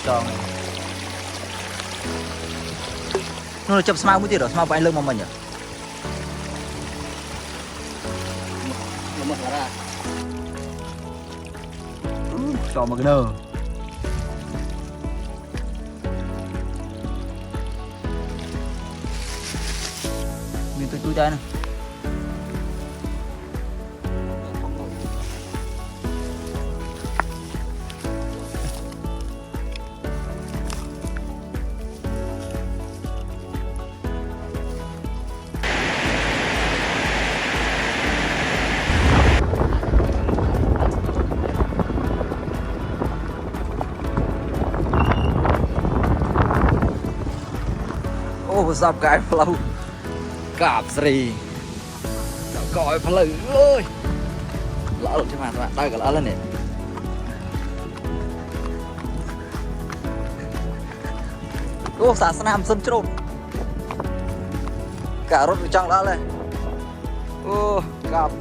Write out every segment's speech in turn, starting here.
tròn này nó là chập smile mới tiệt rồi smile của anh lưng mà mình nhỉ một là cho một cái nơ mình tôi chui tay này dọc cái flow cạp gì coi flow ơi lỡ được chứ mà các bạn tay cả lỡ lên nè ô xả nam sân trộn cả rốt trăng lỡ lên ô cạp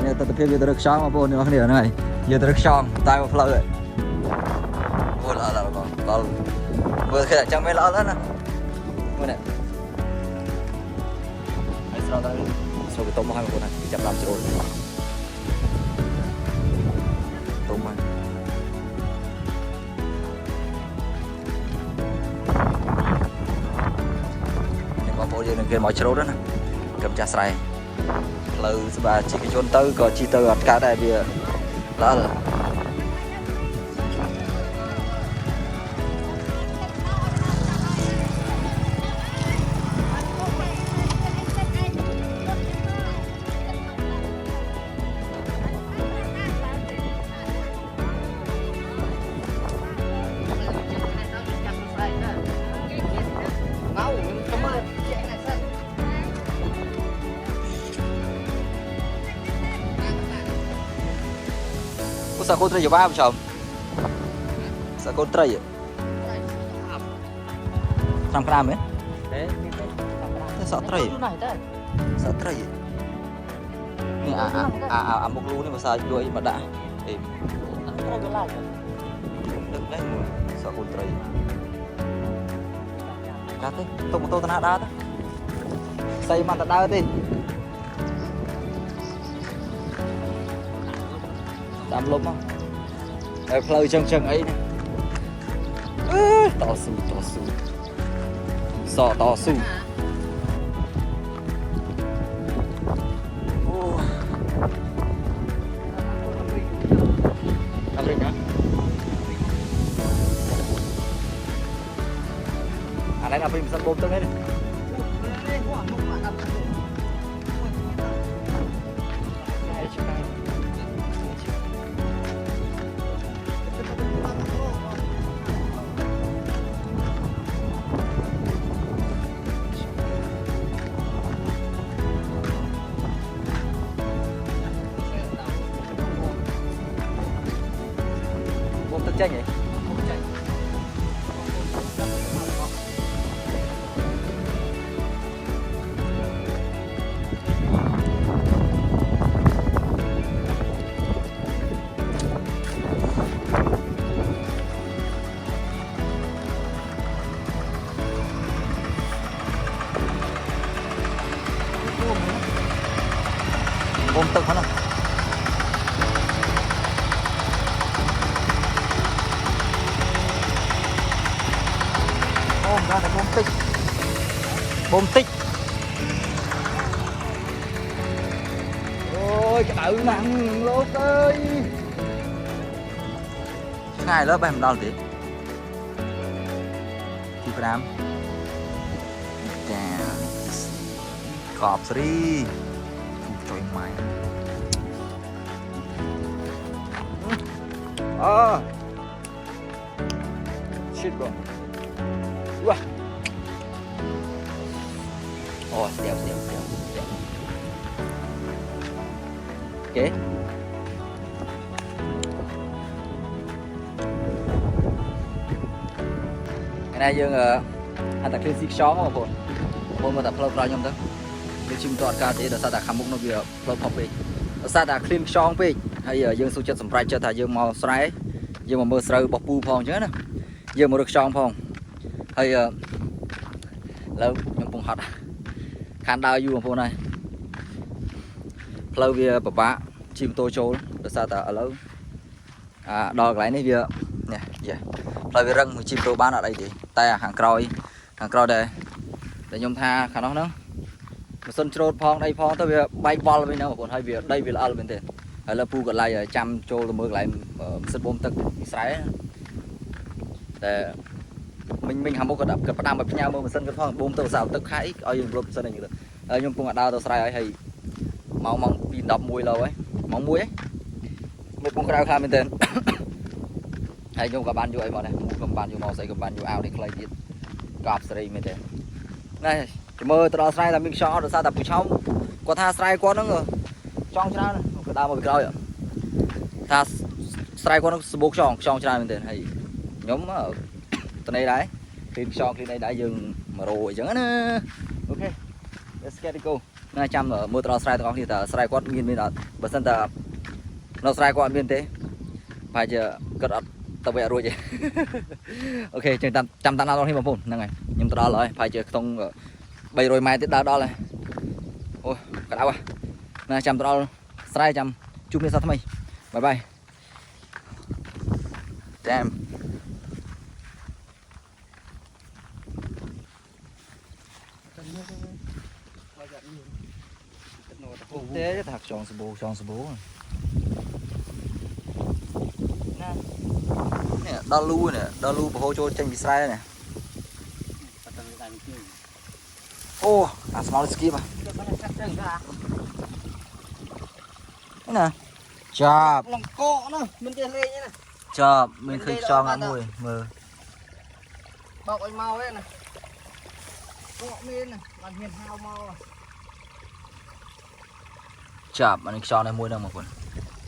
này tập phim được sáng mà bồn nữa điều này giờ được sáng tay vào flow rồi ô lỡ vừa khi đã chẳng mấy lỡ lên nè này hãy sau đó sau cái tôm hai con này chậm làm rồi tôm này nhưng mà bây giờ nó kia mọi chỗ đó nè cầm chả sài lâu và chỉ cái chôn tới còn chi tới cả đây bây giờ lỡ rồi sao con trai ba chồng sao con trai trăm gram ấy thế sao trai nè một lú này mà sao đuôi mà đã em đừng lấy mùi sao con trai cá thế tôi một tô tan đá đó xây mặt đá đi tạm lốm không? Ở phơi chân ấy này. To su. Sọ to su. Làm gì hả? À này là phim sân bom tới đấy. Chanh vậy? Ôm tự hết không? Ra là bom tích ôi cái đậu nặng lốt ơi ngày lớp em đau tí thì phải làm chà cọp đi trời mày shit bro wow. Oh, siap. Okay. Cái này dương anh ta clean xích xóm mà bọn mà ta flow ra nhom đó. Cái chim toàn cả thế là sao ta khăm bụng nó bị flow pop đi. Sao ta clean xóm đi. Hay giờ dương số chất surprise cho ta dương màu xoáy. giờ mà mưa sầu bọc pu phong chứ nè giờ mà được xong phong hay lâu nhưng phong hạt khăn đau du phong này lâu vì bà chim tôi trốn được sao ta ở lâu đo lại này giờ nè lâu vì răng chim tôi bán ở đây thì tay hàng còi đây để nhung tha khả năng nữa sân trôn phong đây phong tới việc bay ball bên nào còn hay việc đây vì là bên tiền hay là pu còn lại trăm trâu rồi mới lại sân bom tật sái để mình hàm một cái đập cái đam với nhau mà sân cái phong bom tật sao tức khai ở dùng lốp sân này như thế nhưng cũng ở đào tàu sái hay máu mong pin đập mùi lâu ấy mong muối ấy một con cái khai bên tiền hay dùng cả bàn vô ấy mà này cầm bàn vô màu xây cầm bàn vô ao để clay điện cọp sấy bên tiền này mơ từ đó sai là mình cho được sao tập trong có tha sai con nó ngờ trong cho nó đào mà bị coi tha sai con nó buộc trong cho mình tiền hay nhóm ở từ đây đấy khi cho khi đây đã dừng mà rồi chẳng nữa ok let's get it go 500 ở mưa từ đó sai thì ta sai con miền bên đó bản thân ta nó sai con miền thế phải chờ cất tao về rồi vậy ok chừng trăm tấn nào đi một phút này nhưng từ đó lại phải chờ không bay rồi mai tiếp đó đó là ôi cả đau à 500 đô 200 chúc mừng sao thay bye bye damn thế thật chọn sờ bố nè đo lu bảo hộ cho tranh bị sai nè ô small skip à cái nè chập chập mình khơi cho ngã mùi mờ bọc anh mau đấy này cọ miên này bàn hiền hao mau chập mình cho này mùi đâu mà quên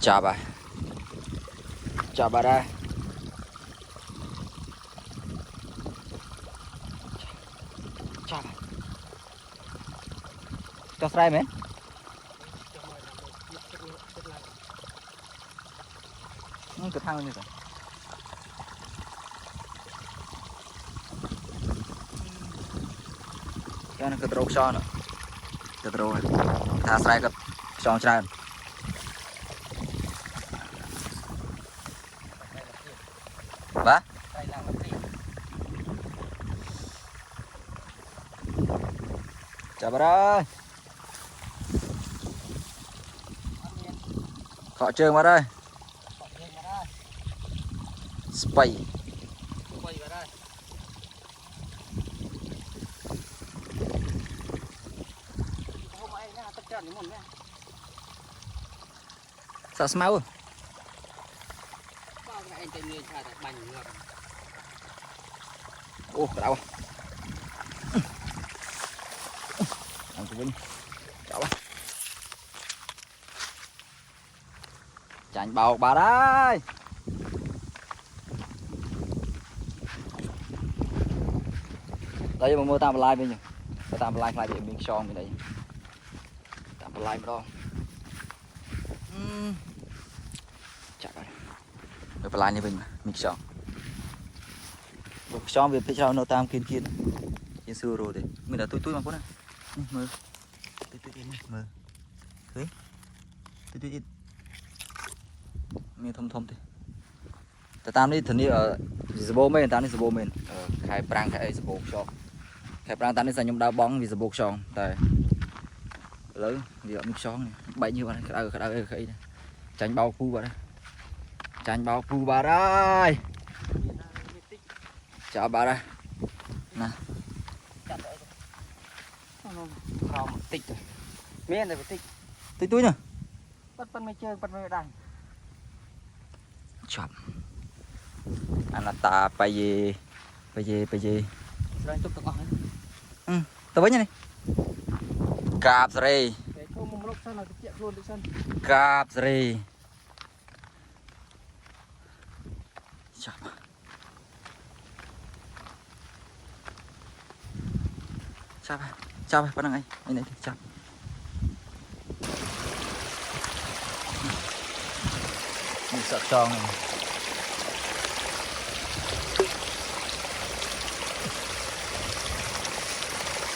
chập vào đây chập cho fry mấy cái thang như thế cho nó cái trâu cho nữa cái trâu này thả fry cái cho tràn bả chào bà ơi họ chơi vào đây spay sao smell ô đau ăn của mình đau chành bầu bà đây đây mà mua tam lai bây giờ tam lai lại để miếng son cái này tam lai mà đâu chặt rồi cái lai này mình miếng son son về phía sau nó tam kiên trên xưa rồi đấy mình đã túi mà có này mơ mơ thấy túi mình thông thì tam đi thằng đi ở bố mình tam đi bố mình khai prang khai bố cho khai prang tam đi sang nhung đá bóng vì bố cho tại lớn vì ở miếng son bảy nhiêu anh khai tránh bao pu vào đây tránh bao pu vào đây chào bà đây nè không tích rồi miên này phải tích túi nè bắt mày chơi bắt mày đánh chậm anh là ta phải gì rồi chụp được không tao với nha này cạp rồi cạp rồi chậm chào bạn này anh này chào mình sợ tròn này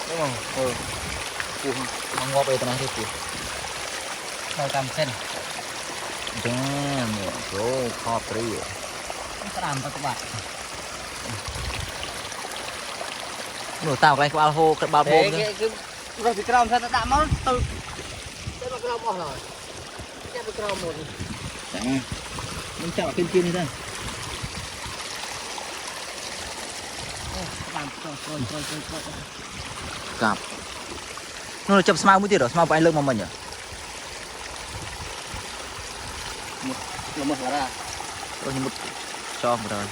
đúng không cua không ngọt về tao này thì cua đòi cầm sen damn bro kho free cái làm tao các bạn nửa tao cái bao hô cái bao bom cái rồi thì cái sao đã máu từ cái cái bỏ rồi cái một chẳng mình chọn kim kim đi thôi cặp nó chụp smile mũi tiền rồi smile của anh lưng mà mình nhỉ một là ra tôi như một cho một đời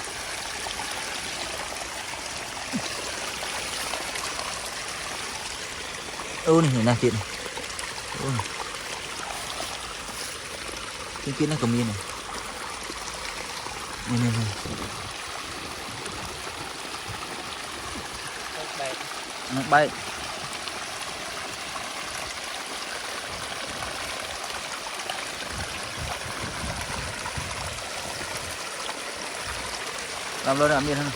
này này tiện cái kia nó cầm yên này này nó bay làm luôn làm yên hơn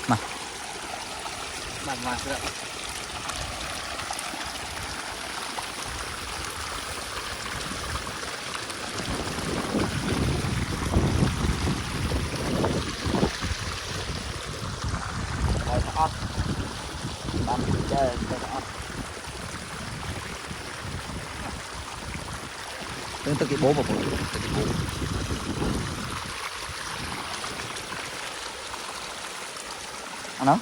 mà được ớt bán chơi ớt tương tự cái bố vào ăn không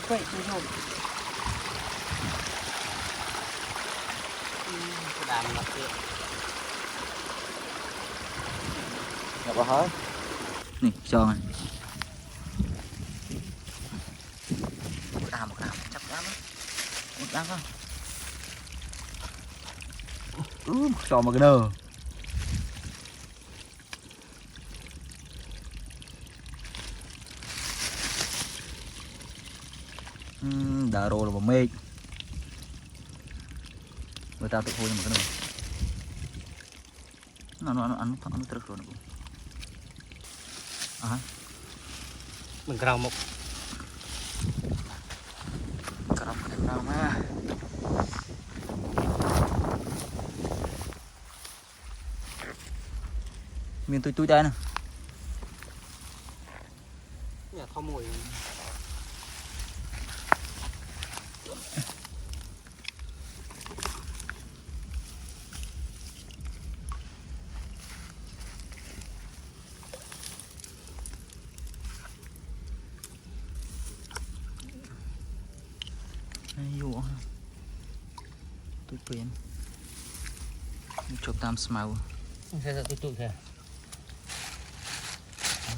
vậy thôi làm nó tiện nhập vào hết nè cho này một đám chắc lắm một đám không cho một cái nơ đá rô là một mê người ta tự thôi một cái này nó ăn rất rồi mình cào một cào mà miền tôi đây nè nhà thau mồi vô tôi quên chụp tam smile sẽ tụi kìa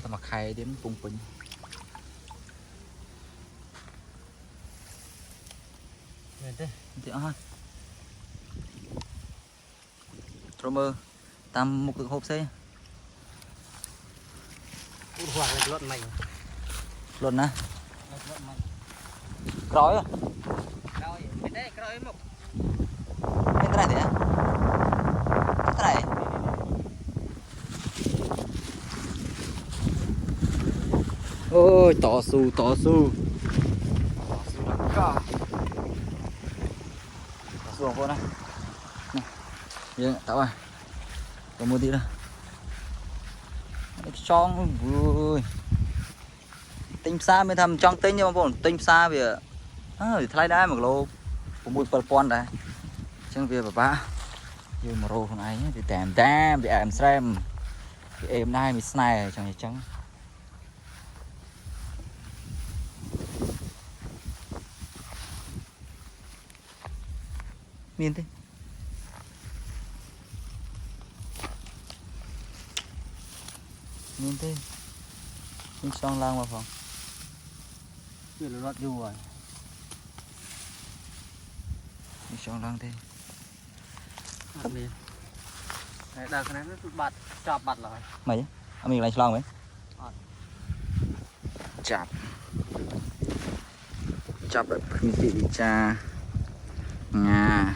ta mặc khai đến bung pin thì Tromer tam một cái hộp xe hoặc là lợn mạnh luôn nè cõi à bên đây cõi một bên này thế cái này ôi tỏ su đằng cả tỏ su con này này vậy tạo à có mua tí nữa trong vui tinh xa mới thầm trong tinh nhưng mà bọn tinh xa vì thay đá một lô của một phần con đây chẳng vì bà như mà rô con ấy thì tèm bị em xem thì em nay mình này chẳng chẳng miên thế mình xong lang vào phòng chưa là lót dù rồi mình xong lang thế đấy đợt cái này nó bật chọc bật rồi mày mình lại xong mấy chạp chập lại phim thị cha Nga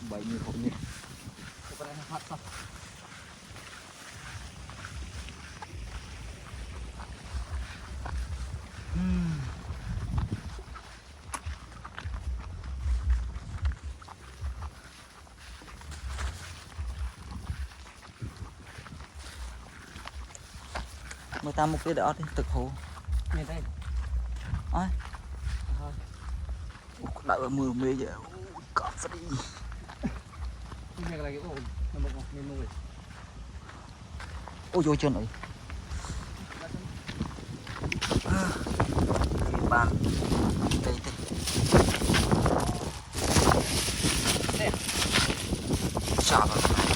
7 như không như mà ta một cái đó đi thực hồ nhìn đây ai lại vào mưa mê vậy cọp phải đi cái này cái ổ nó một mình nuôi ôi trời chân này bạn đây chào bạn